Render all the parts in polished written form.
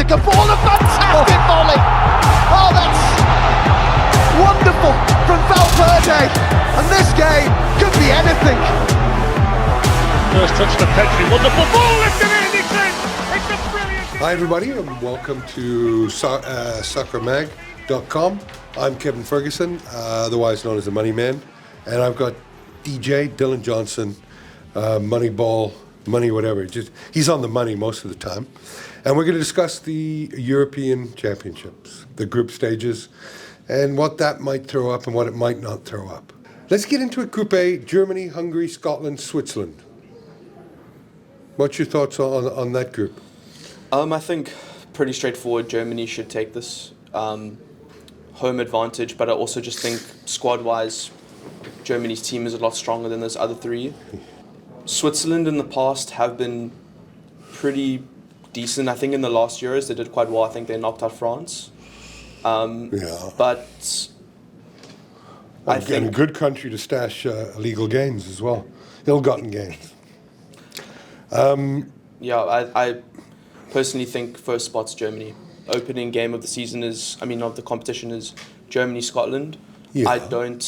stick a ball, a fantastic volley! Oh, that's wonderful from Valverde, and this game could be anything. First touch to Pedri, wonderful ball lifted in, it's a brilliant... Hi everybody and welcome to soccermag.com. I'm Kevin Ferguson, otherwise known as the Moneyman, and I've got DJ Dylan Johnson, Moneyball, money whatever, he's on the money most of the time. And we're going to discuss the European Championships, the group stages, and what that might throw up and what it might not throw up. Let's get into it. Group A, Germany, Hungary, Scotland, Switzerland. What's your thoughts on that group? I think pretty straightforward. Germany should take this home advantage, but I also just think squad-wise, Germany's team is a lot stronger than those other three. Switzerland in the past have been pretty decent. I think in the last Euros they did quite well. I think they knocked out France. But I think a good country to stash illegal gains as well, ill-gotten gains. I personally think first spot's Germany. Opening game of the season of the competition is Germany-Scotland. Yeah. I don't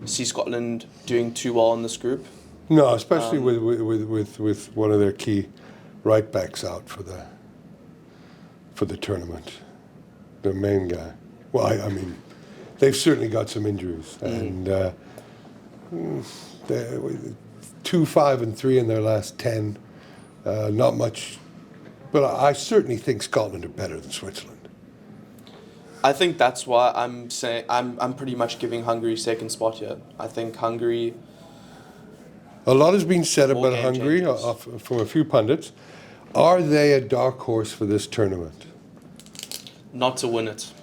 see Scotland doing too well in this group. No, especially with one of their key right backs out for the tournament, the main guy. Well, I mean, they've certainly got some injuries, and 2, 5, and 3 in their last 10. Not much, but I certainly think Scotland are better than Switzerland. I think that's why I'm saying I'm pretty much giving Hungary second spot here. I think Hungary. A lot has been said All about game Hungary from a few pundits. Are they a dark horse for this tournament? Not to win it.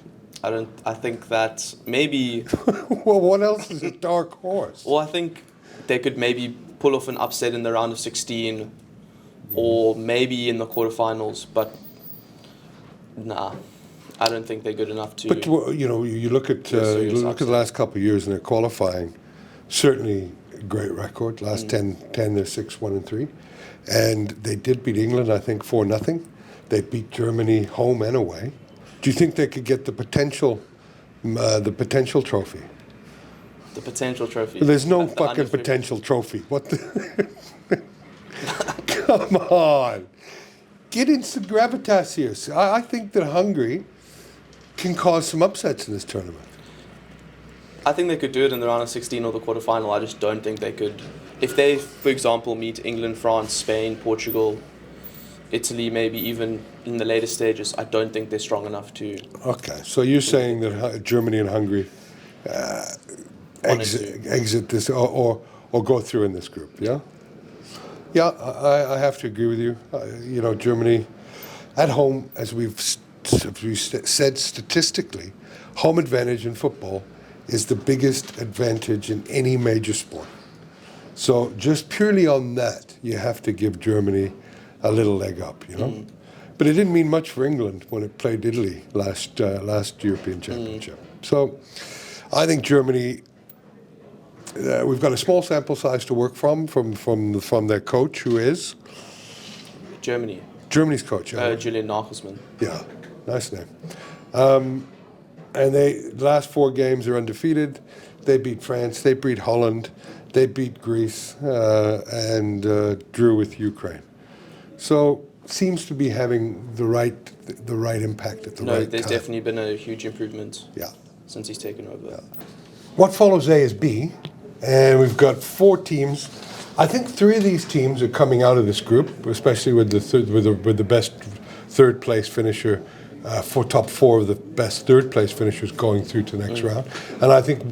I think that maybe. Well, what else is a dark horse? Well, I think they could maybe pull off an upset in the round of 16, or maybe in the quarterfinals. But nah, I don't think they're good enough to. But you look at the last couple of years in their qualifying. Certainly, a great record. Last 10 they're 6-1-3, and they did beat England. I think 4-0. They beat Germany home and away. Do you think they could get the potential trophy? The potential trophy. There's no fucking potential trophy. What the? Come on. Get instant gravitas here. I think that Hungary can cause some upsets in this tournament. I think they could do it in the round of 16 or the quarterfinal. I just don't think they could. If they, for example, meet England, France, Spain, Portugal, Italy, maybe even in the later stages, I don't think they're strong enough to. Okay, so you're saying that Germany and Hungary exit this or go through in this group, yeah? Yeah, I have to agree with you. Germany at home, as we've said statistically, home advantage in football is the biggest advantage in any major sport. So just purely on that, you have to give Germany a little leg up, But it didn't mean much for England when it played Italy last European Championship. So I think Germany. We've got a small sample size to work from their coach, who is Germany's coach. Julian Nagelsmann. Yeah, nice name. And the last 4 games are undefeated. They beat France, they beat Holland, they beat Greece, and drew with Ukraine. So seems to be having the right impact at the right time. There's definitely been a huge improvement. Yeah. Since he's taken over. Yeah. What follows A is B, and we've got 4 teams. I think 3 of these teams are coming out of this group, especially with the best third place finisher. Top 4 of the best third place finishers going through to the next round. And I think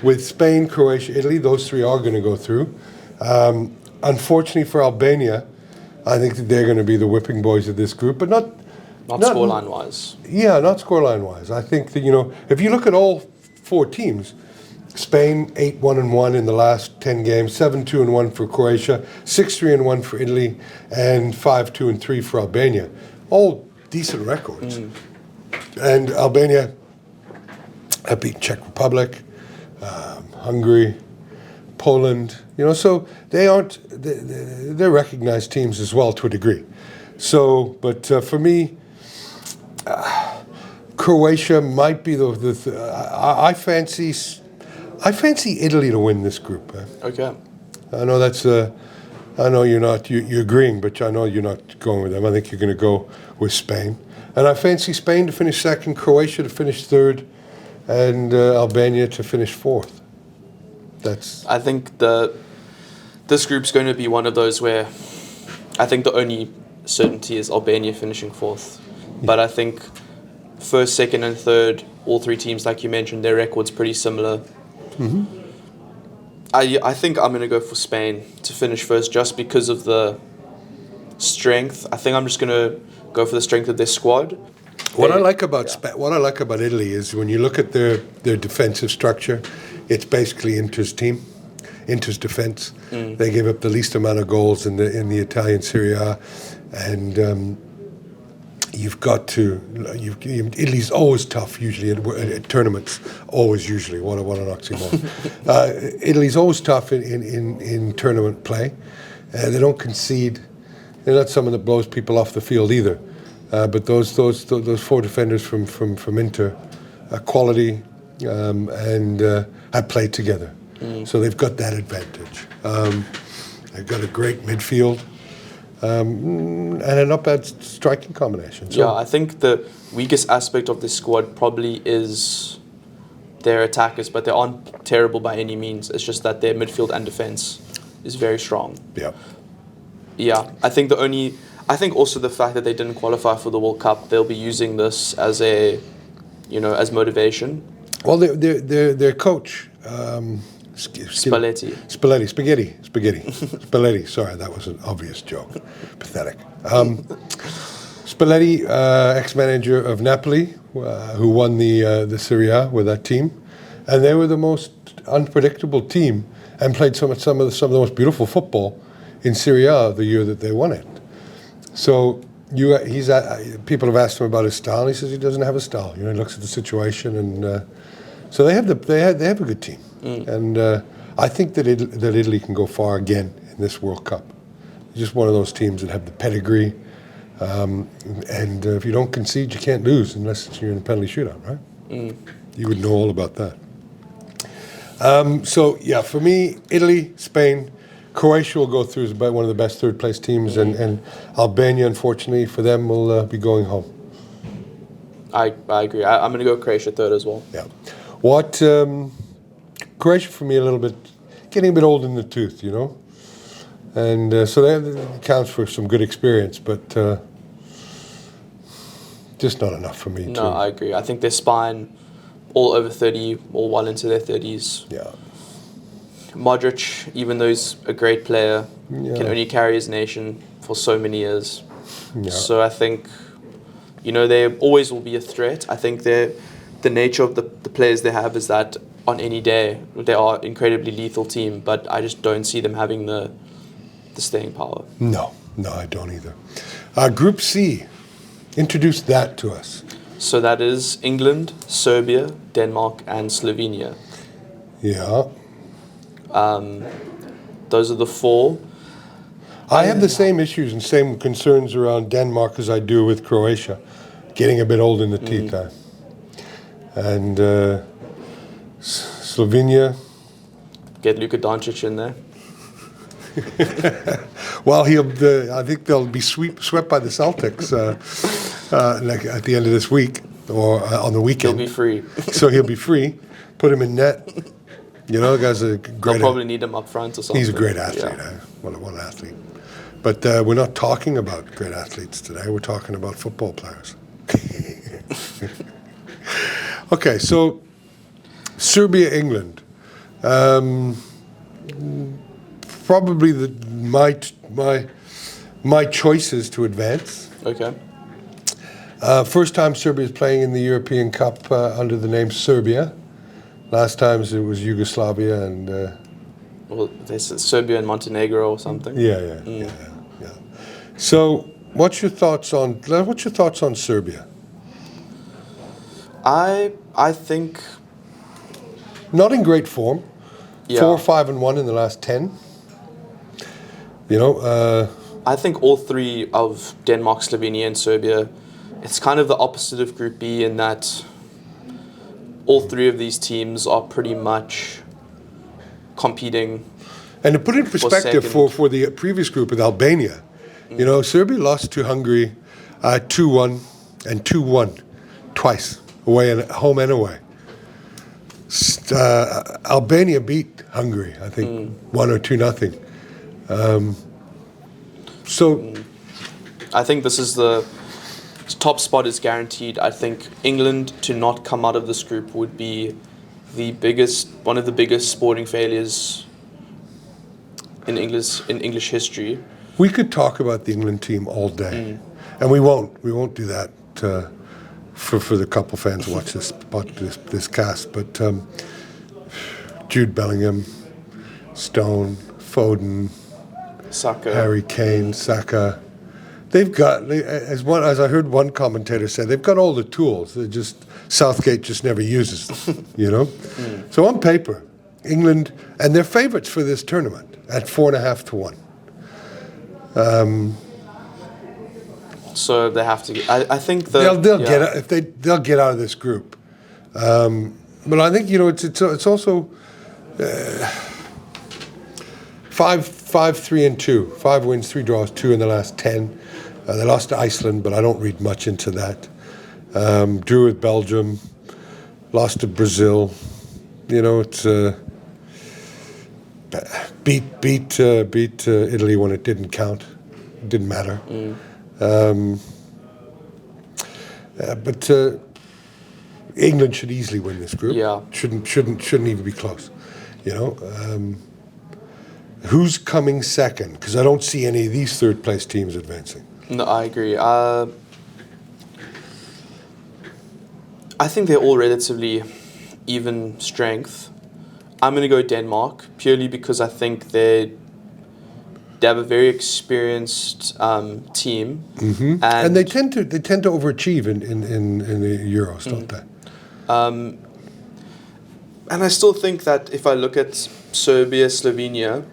with Spain, Croatia, Italy, those 3 are going to go through. Unfortunately for Albania, I think that they're going to be the whipping boys of this group, but not scoreline wise. Yeah, not scoreline wise. I think that, if you look at all 4 teams, Spain 8-1-1 in the last 10 games, 7-2-1 for Croatia, 6-3-1 for Italy, and 5-2-3 for Albania. All decent records. And Albania have beat Czech Republic, Hungary, Poland, so they're recognized teams as well to a degree. So, but for me, Croatia might be I fancy Italy to win this group. Okay. I know that's I know you're agreeing, but I know you're not going with them. I think you're going to go with Spain, and I fancy Spain to finish second, Croatia to finish third, and Albania to finish fourth. I think this group's going to be one of those where I think the only certainty is Albania finishing fourth, but I think first, second, and third, all three teams, like you mentioned, their record's pretty similar. Mm-hmm. I think I'm going to go for Spain to finish first just because of the strength. I think I'm just going to go for the strength of their squad. What I like about Italy is when you look at their defensive structure, it's basically Inter's team, Inter's defense. They give up the least amount of goals in the Italian Serie A, and Italy's always tough usually at tournaments. Usually what an oxymoron. Italy's always tough in tournament play. They don't concede. They're not someone that blows people off the field either. But those four defenders from Inter are quality and have played together. So they've got that advantage. They've got a great midfield. And a not bad striking combination. So yeah, I think the weakest aspect of this squad probably is their attackers, but they aren't terrible by any means. It's just that their midfield and defense is very strong. Yeah. Yeah, I think also the fact that they didn't qualify for the World Cup, they'll be using this as as motivation. Well, their coach. Spalletti. Spalletti. Sorry, that was an obvious joke. Pathetic. Spalletti, ex-manager of Napoli, who won the Serie A with that team, and they were the most unpredictable team and played some of the most beautiful football in Serie A the year that they won it. So people have asked him about his style. He says he doesn't have a style. He looks at the situation, and so they have a good team. And I think that Italy can go far again in this World Cup. Just one of those teams that have the pedigree, and if you don't concede, you can't lose unless you're in a penalty shootout, right? You would know all about that. So yeah, for me, Italy, Spain, Croatia will go through as about one of the best third-place teams, and Albania, unfortunately for them, will be going home. I agree. I'm going to go Croatia third as well. Yeah. What Croatia for me getting a bit old in the tooth, and so that counts for some good experience, but just not enough for me. No, I agree. I think their spine, all over 30, all well into their 30s. Yeah. Modric, even though he's a great player, can only carry his nation for so many years. Yeah. So I think, they always will be a threat. I think the nature of the players they have is that on any day they are an incredibly lethal team, but I just don't see them having the staying power. No, I don't either. Group C, introduce that to us. So that is England, Serbia, Denmark, and Slovenia. Yeah. Those are the four. I have the same issues and same concerns around Denmark as I do with Croatia, getting a bit old in the teeth. And Slovenia. Get Luka Doncic in there. Well, I think they'll be swept by the Celtics at the end of this week or on the weekend. He'll be free. So he'll be free. Put him in net. The guy's a great. They'll probably need him up front or something. He's a great athlete. Yeah. What an athlete. But we're not talking about great athletes today. We're talking about football players. Okay, so Serbia, England. Probably my choices to advance. Okay. First time Serbia is playing in the European Cup under the name Serbia. Last times it was Yugoslavia and. Well, there's Serbia and Montenegro or something. Yeah. So, what's your thoughts on Serbia? I think. Not in great form. Yeah. 4-5-1 in the last 10. I think all three of Denmark, Slovenia, and Serbia it's kind of the opposite of Group B in that all three of these teams are pretty much competing. And to put in perspective for the previous group with Albania, you know, Serbia lost to Hungary 2-1 and 2-1 twice, away and home and away. Albania beat Hungary, I think, 1 or 2-0. So I think this is the top spot is guaranteed. I think England to not come out of this group would be one of the biggest sporting failures in English history. we could talk about the England team all day, and we won't. We won't do that for the couple fans who watch this cast. But Jude Bellingham, Stone, Foden, Saka. Harry Kane, Saka. They've got, as I heard one commentator say, they've got all the tools. They just Southgate just never uses them, you know. So on paper, England, and they're favourites for this tournament at 4.5 to 1. So they have to. I think They'll get out, they'll get out of this group. But I think, you know, it's also 5-3-2, 5 wins, 3 draws, 2 in the last 10. They lost to Iceland, but I don't read much into that. Drew with Belgium, lost to Brazil. You know, it's beat Italy when it didn't count. It didn't matter. But England should easily win this group. Yeah. Shouldn't even be close. You know. Who's coming second? Because I don't see any of these third place teams advancing. No, I agree. I think they're all relatively even strength. I'm going to go Denmark purely because I think they have a very experienced team, and they tend to overachieve in the Euros, don't they? And I still think that if I look at Serbia, Slovenia,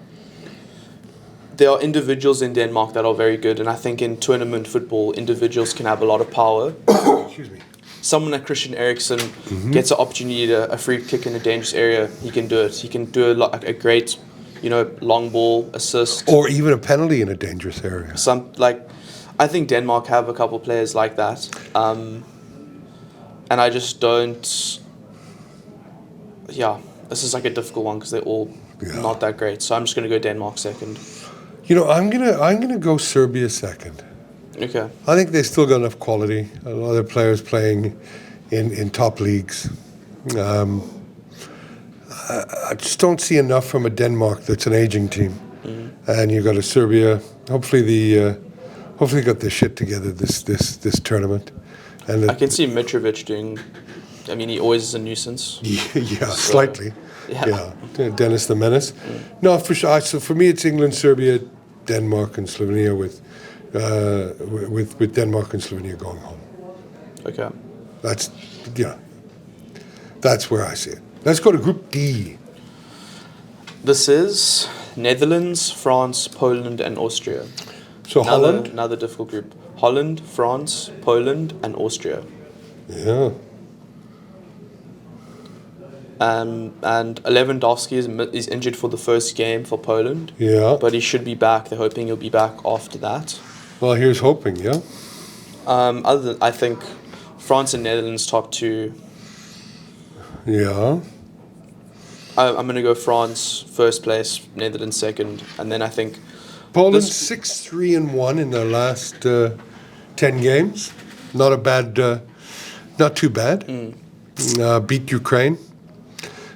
there are individuals in Denmark that are very good, and I think in tournament football, individuals can have a lot of power. Excuse me. Someone like Christian Eriksen gets an opportunity to a free kick in a dangerous area, he can do it. He can do a great, you know, long ball assist, or even a penalty in a dangerous area. I think Denmark have a couple players like that, and I just don't. Yeah, this is like a difficult one because they're all not that great. So I'm just going to go Denmark second. You know, I'm gonna go Serbia second. Okay. I think they still got enough quality. A lot of their players playing in top leagues. I just don't see enough from a Denmark that's an aging team. And you've got a Serbia. Hopefully got their shit together this tournament. And I can see Mitrovic doing. I mean, he always is a nuisance. Yeah, slightly. Yeah. Dennis the Menace. No, for sure. So for me, it's England, Serbia, Denmark, and Slovenia with Denmark and Slovenia going home. Okay. That's where I see it. Let's go to Group D. This is Netherlands, France, Poland, and Austria. So Holland? Another difficult group. Holland, France, Poland, and Austria. Yeah. And Lewandowski is injured for the first game for Poland. Yeah. But he should be back. They're hoping he'll be back after that. Well, here's hoping, yeah. Other than, I think France and Netherlands top two. Yeah. I'm going to go France first place, Netherlands second, and then I think Poland 6-3-1 in their last 10 games. Not too bad. Beat Ukraine.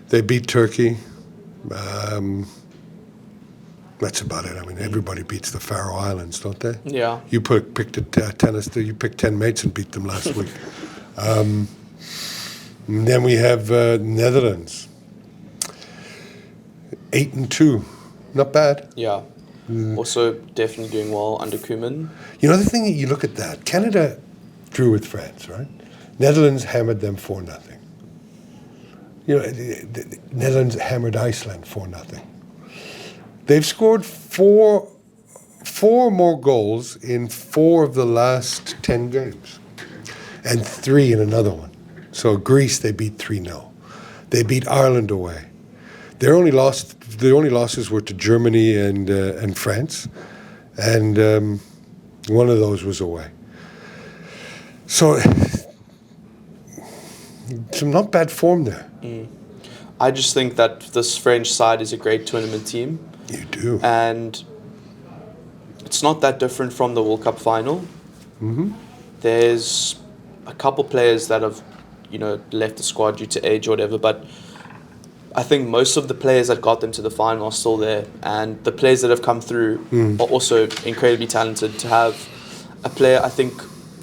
They beat Turkey. That's about it. I mean, everybody beats the Faroe Islands, don't they? Yeah. You picked tennis. You picked 10 mates and beat them last week. And then we have Netherlands. 8-2, not bad. Yeah. Also definitely doing well under Koeman. You know the thing, you look at that. Canada drew with France, right? Netherlands hammered them 4-0. You know, the Netherlands hammered Iceland 4-0. They've scored four more goals in 4 of the last 10 games. and 3 in another one. So Greece, they beat 3-0. They beat Ireland away. The only losses were to Germany and France, and one of those was away. So some not bad form there. I just think that this French side is a great tournament team. You do. And it's not that different from the World Cup final. There's a couple players that have, left the squad due to age or whatever, but I think most of the players that got them to the final are still there, and the players that have come through are also incredibly talented. To have a player, I think,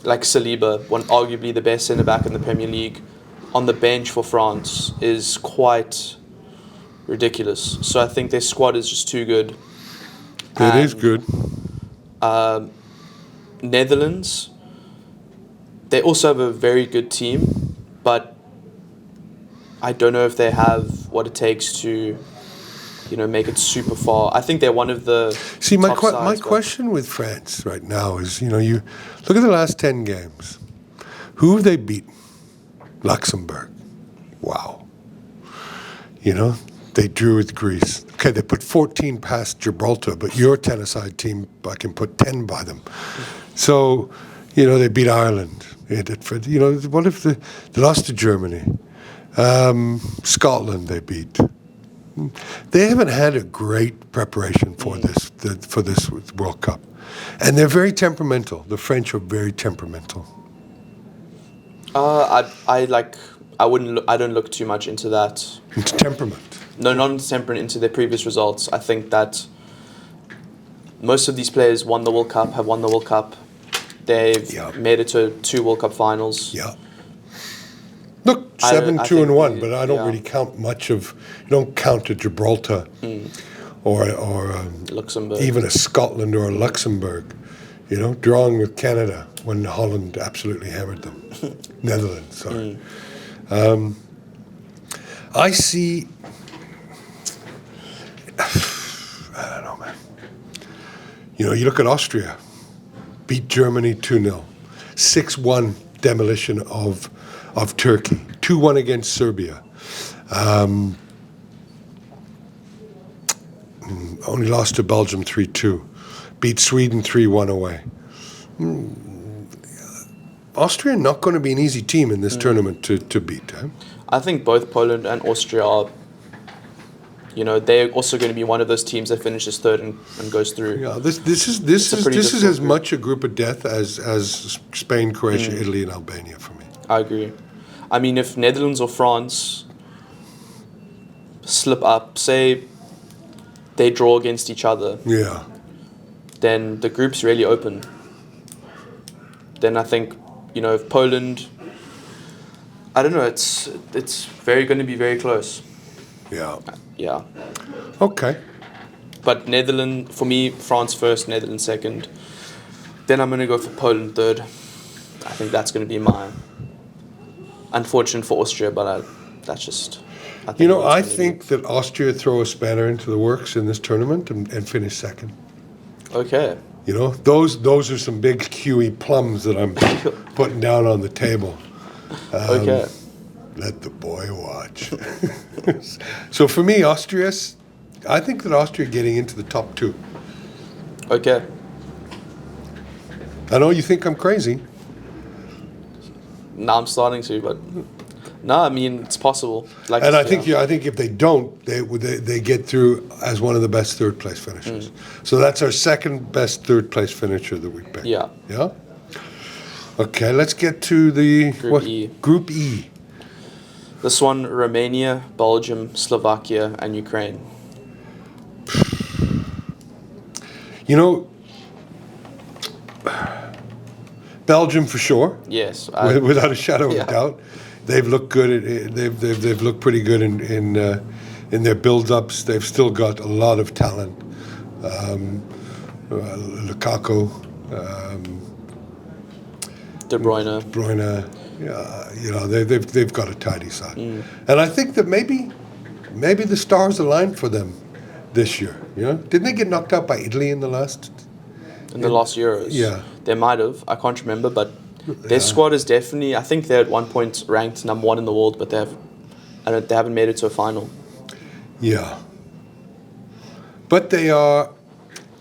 like Saliba, one arguably the best centre-back in the Premier League, on the bench for France is quite ridiculous. So I think their squad is just too good. It is good. Netherlands, they also have a very good team, but I don't know if they have what it takes to, make it super far. I think they're one of the my top sides, question with France right now is, you look at the last 10 games. Who have they beaten? Luxembourg. Wow. They drew with Greece. Okay, they put 14 past Gibraltar, but your tennis-side team, I can put 10 by them. So, they beat Ireland. What if they lost to Germany? Scotland they beat. They haven't had a great preparation for this World Cup, and they're very temperamental. The French are very temperamental. I don't look too much into that. It's temperament. No, not into temperament, into their previous results. I think that most of these players have won the World Cup. They've made it to 2 World Cup finals. Yeah. Look, 7-2-1, but I don't really count much of. You don't count a Gibraltar or Luxembourg, even a Scotland or a Luxembourg. Drawing with Canada when Holland absolutely hammered them. Netherlands, sorry. I see. I don't know, man. You look at Austria, beat Germany 2-0, 6-1 demolition of Turkey, 2-1 against Serbia. Only lost to Belgium 3-2, beat Sweden 3-1 away. Austria not going to be an easy team in this tournament to beat. Huh? I think both Poland and Austria are, they're also going to be one of those teams that finishes third and goes through. Yeah, this is as much a group of death as Spain, Croatia, Italy, and Albania for me. I agree. I mean, if Netherlands or France slip up, say they draw against each other, then the group's really open. Then I think, if Poland, I don't know, it's going to be very close. Yeah. Yeah. Okay. But Netherlands, for me, France first, Netherlands second. Then I'm going to go for Poland third. I think that's going to be mine. Unfortunate for Austria, but that's just... I think that Austria throw a spanner into the works in this tournament and finish second. Okay. Those are some big QE plums that I'm putting down on the table. Okay. Let the boy watch. So for me, I think that Austria getting into the top 2. Okay. I know you think I'm crazy. No, I'm starting to, but no, I mean it's possible. And I think if they don't, they get through as one of the best third place finishers. So that's our second best third place finisher that we picked. Yeah. Yeah. Okay, let's get to the Group E. This one: Romania, Belgium, Slovakia, and Ukraine. Belgium for sure. Yes, without a shadow of a doubt. They've looked good. They've looked pretty good in their build-ups. They've still got a lot of talent. Lukaku, De Bruyne. They've got a tidy side, and I think that maybe the stars aligned for them this year. Didn't they get knocked out by Italy in the last Euros? Yeah, they might have. I can't remember, but Their squad is definitely. I think they're at one point ranked number 1 in the world, but they haven't made it to a final. Yeah. But they are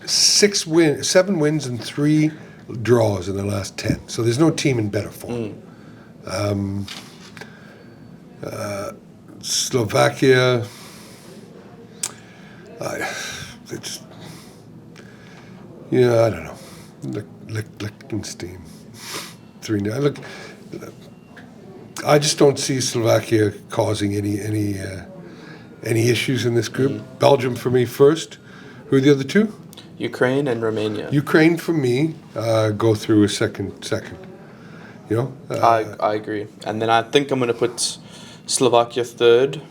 7 wins and 3 draws in the last 10. So there's no team in better form. Slovakia, I don't know. Liechtenstein, 3-0. Look, I just don't see Slovakia causing any issues in this group. Belgium for me first. Who are the other two? Ukraine and Romania. Ukraine for me go through a second. I agree. And then I think I'm going to put Slovakia third.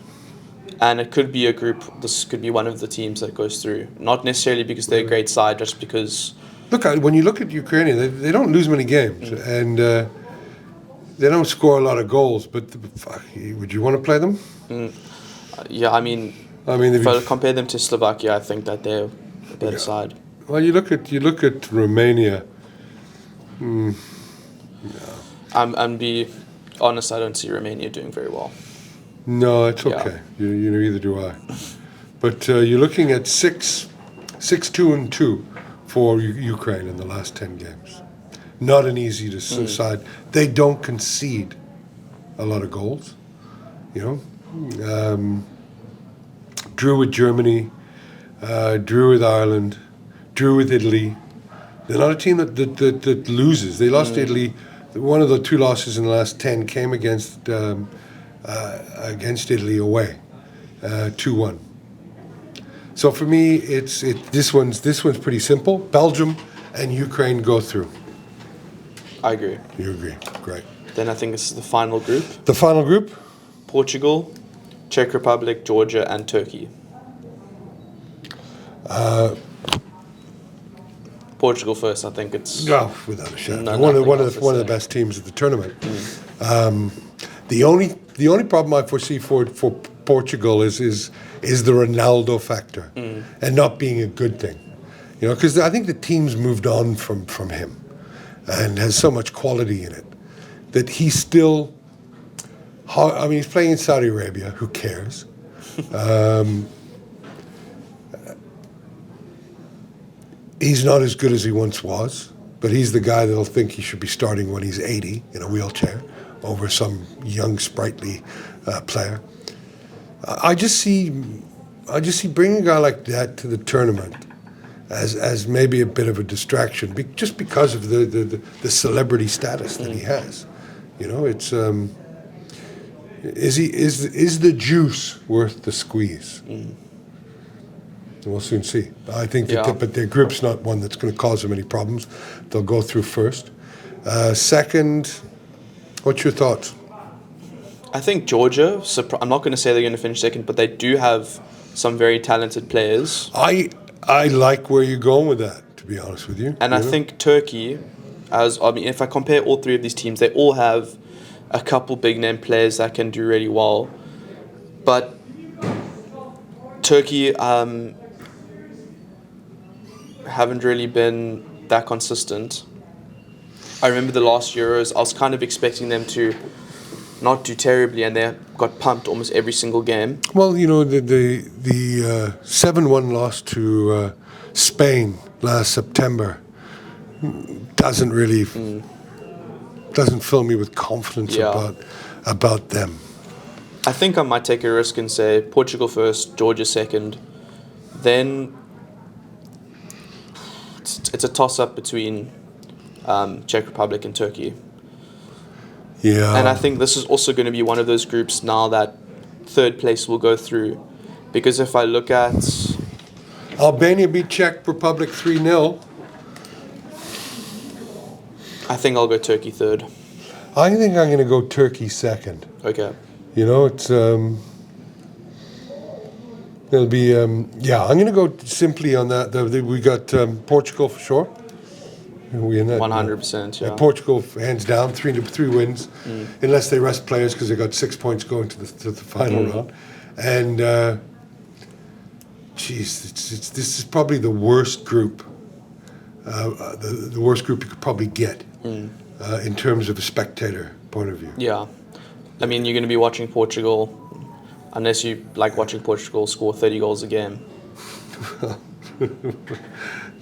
And it could be a group, this could be one of the teams that goes through. Not necessarily because they're a great side, just because... Look, when you look at Ukraine, they don't lose many games. And they don't score a lot of goals. But would you want to play them? Yeah, I mean if I compare them to Slovakia, I think that they're a better side. Well, you look at Romania. And be honest, I don't see Romania doing very well. No, it's okay. Yeah. Neither do I. But you're looking at 6-2-2 for Ukraine in the last 10 games. Not an easy side. They don't concede a lot of goals. Drew with Germany, drew with Ireland, drew with Italy. They're not a team that loses. They lost to Italy. One of the 2 losses in the last 10 came against Italy away, 2-1. So for me, this one's pretty simple. Belgium and Ukraine go through. I agree. You agree? Great. Then I think this is the final group. The final group? Portugal, Czech Republic, Georgia, and Turkey. Portugal first. I think it's without a shadow. One of the best teams of the tournament. The only problem I foresee for Portugal is the Ronaldo factor, and not being a good thing. Because I think the team's moved on from him, and has so much quality in it that he's still. He's playing in Saudi Arabia. Who cares? He's not as good as he once was, but he's the guy that'll think he should be starting when he's 80 in a wheelchair over some young, sprightly player. I just see bringing a guy like that to the tournament as maybe a bit of a distraction, just because of the celebrity status that he has. It's is the juice worth the squeeze? We'll soon see. I think but their group's not one that's going to cause them any problems. They'll go through first. Second, what's your thoughts? I think Georgia, I'm not going to say they're going to finish second, but they do have some very talented players. I like where you're going with that, to be honest with you. And I think Turkey, if I compare all 3 of these teams, they all have a couple big name players that can do really well. But Turkey haven't really been that consistent. I remember the last Euros, I was kind of expecting them to not do terribly, and they got pumped almost every single game. Well, the 7-1 loss to Spain last September doesn't fill me with confidence about them. I think I might take a risk and say Portugal first, Georgia second. Then it's a toss-up between Czech Republic and Turkey. Yeah. And I think this is also going to be one of those groups now that third place will go through. Because if I look at... Albania beat Czech Republic 3-0. I think I'll go Turkey third. I think I'm going to go Turkey second. Okay. It's... It'll be... I'm going to go simply on that. We got Portugal for sure. We in that, 100%, yeah. Portugal, hands down, 3 wins, unless they rest players because they got 6 points going to the final round. And, this is probably the worst group, the worst group you could probably get. in terms of a spectator point of view. Yeah. I mean, you're going to be watching Portugal, unless you like watching Portugal score 30 goals a game.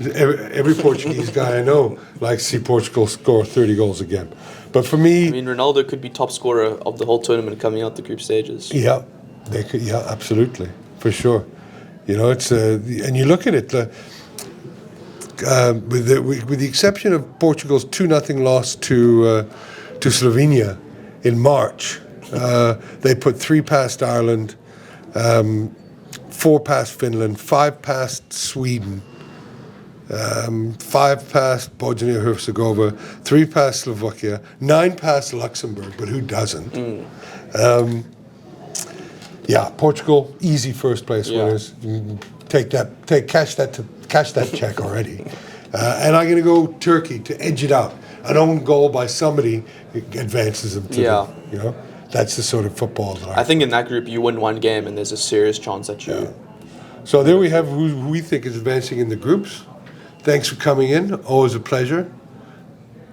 Every Portuguese guy I know likes to see Portugal score 30 goals again. But for me... I mean, Ronaldo could be top scorer of the whole tournament coming out the group stages. Yeah, they could. Yeah, absolutely, for sure. You know, it's and you look at it with the exception of Portugal's 2-0 loss to Slovenia in March. They put 3 past Ireland, 4 past Finland, 5 past Sweden, 5 past Bosnia-Herzegovina, 3 past Slovakia, 9 past Luxembourg, but who doesn't? Yeah, Portugal, easy first place winners. Cash that check already. And I'm going to go Turkey to edge it out. An own goal by somebody advances them to you know, that's the sort of football that I think in that group you win one game and there's a serious chance that you... Yeah. So there we have who we think is advancing in the groups. Thanks for coming in. Always a pleasure.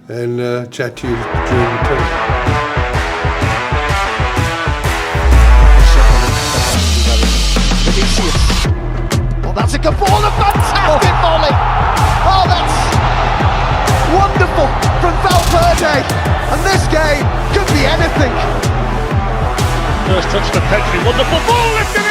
And chat to you during the tournament. Well, that's a good ball, a fantastic volley. Oh, that's wonderful from Valverde. And this game could be anything. First touch to Pedri, wonderful ball lifted